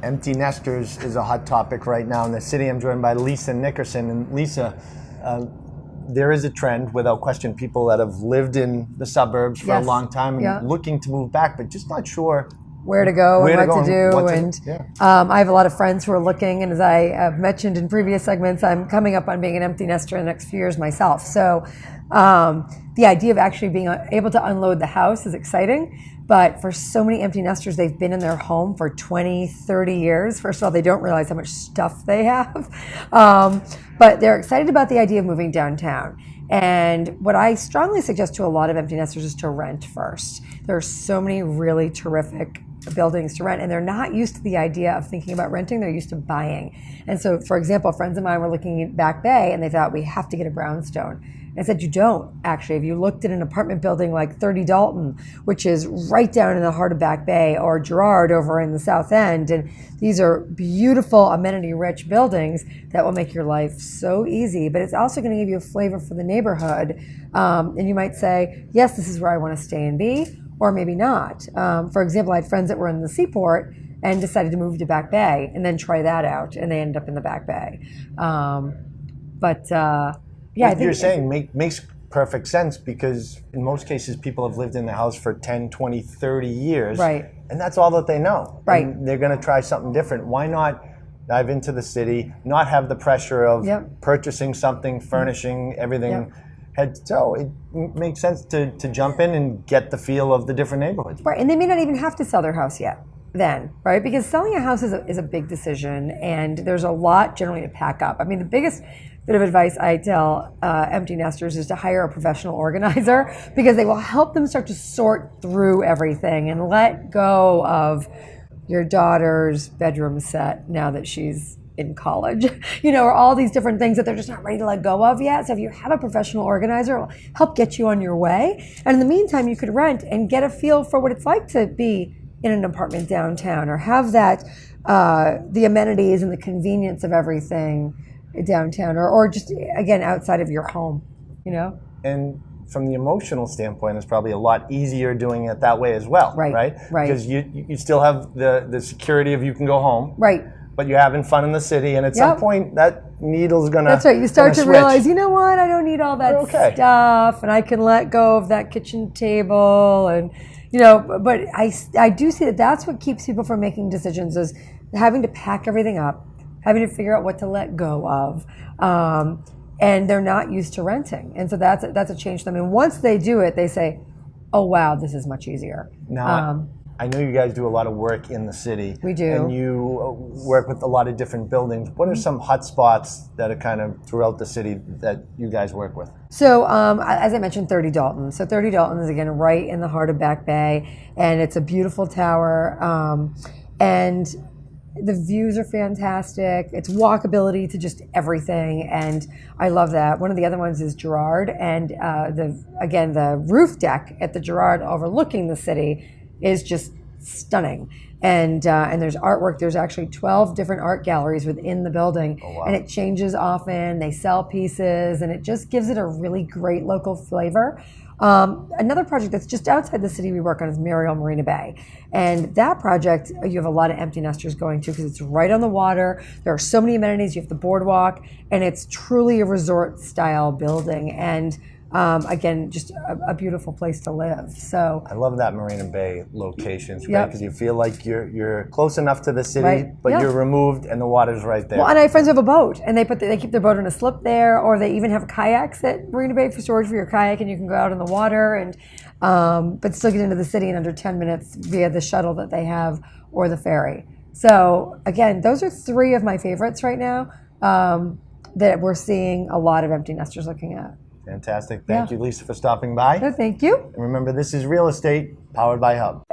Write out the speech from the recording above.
Empty nesters is a hot topic right now in the city. I'm joined by Lisa Nickerson. And Lisa, there is a trend, without question, people that have lived in the suburbs for a long time and looking to move back, but just not sure where to go and what to do. I have a lot of friends who are looking, and as I have mentioned in previous segments, I'm coming up on being an empty nester in the next few years myself. So the idea of actually being able to unload the house is exciting, but for so many empty nesters, they've been in their home for 20, 30 years. First of all, they don't realize how much stuff they have, but they're excited about the idea of moving downtown. And what I strongly suggest to a lot of empty nesters is to rent first. There are so many really terrific buildings to rent, and they're not used to the idea of thinking about renting. They're used to buying. And so, for example, friends of mine were looking at Back Bay, and they thought, we have to get a brownstone. And I said, you don't, actually. If you looked at an apartment building like 30 Dalton, which is right down in the heart of Back Bay, or Girard over in the South End, and these are beautiful, amenity-rich buildings that will make your life so easy, but it's also going to give you a flavor for the neighborhood. And you might say, yes, this is where I want to stay and be, or maybe not. For example, I had friends that were in the Seaport and decided to move to Back Bay and then try that out, and they ended up in the Back Bay. Yeah, I think you're saying makes perfect sense, because in most cases people have lived in the house for 10, 20, 30 years. Right. And that's all that they know. Right. And they're going to try something different. Why not dive into the city, not have the pressure of purchasing something, furnishing everything head to toe? It makes sense to jump in and get the feel of the different neighborhoods. Right, and they may not even have to sell their house yet then, right? Because selling a house is a big decision, and there's a lot generally to pack up. I mean, the biggest bit of advice I tell empty nesters is to hire a professional organizer, because they will help them start to sort through everything and let go of your daughter's bedroom set now that she's in college, or all these different things that they're just not ready to let go of yet. So if you have a professional organizer, it will help get you on your way. And in the meantime, you could rent and get a feel for what it's like to be in an apartment downtown, or have that, the amenities and the convenience of everything downtown, or just, again, outside of your home, And from the emotional standpoint, it's probably a lot easier doing it that way as well, right? Because you still have the security of you can go home. Right. But you're having fun in the city, and at some point, that need's going to That's right. You start to switch. realize, you know what? I don't need all that stuff, and I can let go of that kitchen table, and But I do see that that's what keeps people from making decisions, is having to pack everything up, having to figure out what to let go of, and they're not used to renting, and so that's a change for them. And once they do it, they say, "Oh wow, this is much easier." Now, I know you guys do a lot of work in the city. We do. And you work with a lot of different buildings. What are some hotspots that are kind of throughout the city that you guys work with? So, as I mentioned, 30 Dalton. So 30 Dalton is, again, right in the heart of Back Bay, and it's a beautiful tower, and the views are fantastic. It's walkability to just everything, and I love that. One of the other ones is Girard, and the roof deck at the Girard overlooking the city is just stunning. And there's artwork. There's actually 12 different art galleries within the building. Oh, wow. And it changes often. They sell pieces, and it just gives it a really great local flavor. Another project that's just outside the city we work on is Marina Bay. And that project, you have a lot of empty nesters going to, because it's right on the water. There are so many amenities. You have the boardwalk, and it's truly a resort-style building. And again, just a beautiful place to live. So I love that Marina Bay location, right? Because you feel like you're close enough to the city, but you're removed, and the water's right there. Well, and I have friends who have a boat, and they keep their boat on a slip there, or they even have kayaks at Marina Bay for storage for your kayak, and you can go out in the water and but still get into the city in under 10 minutes via the shuttle that they have, or the ferry. So again, those are three of my favorites right now that we're seeing a lot of empty nesters looking at. Fantastic. Thank you, Lisa, for stopping by. No, thank you. And remember, this is Real Estate, powered by Hub.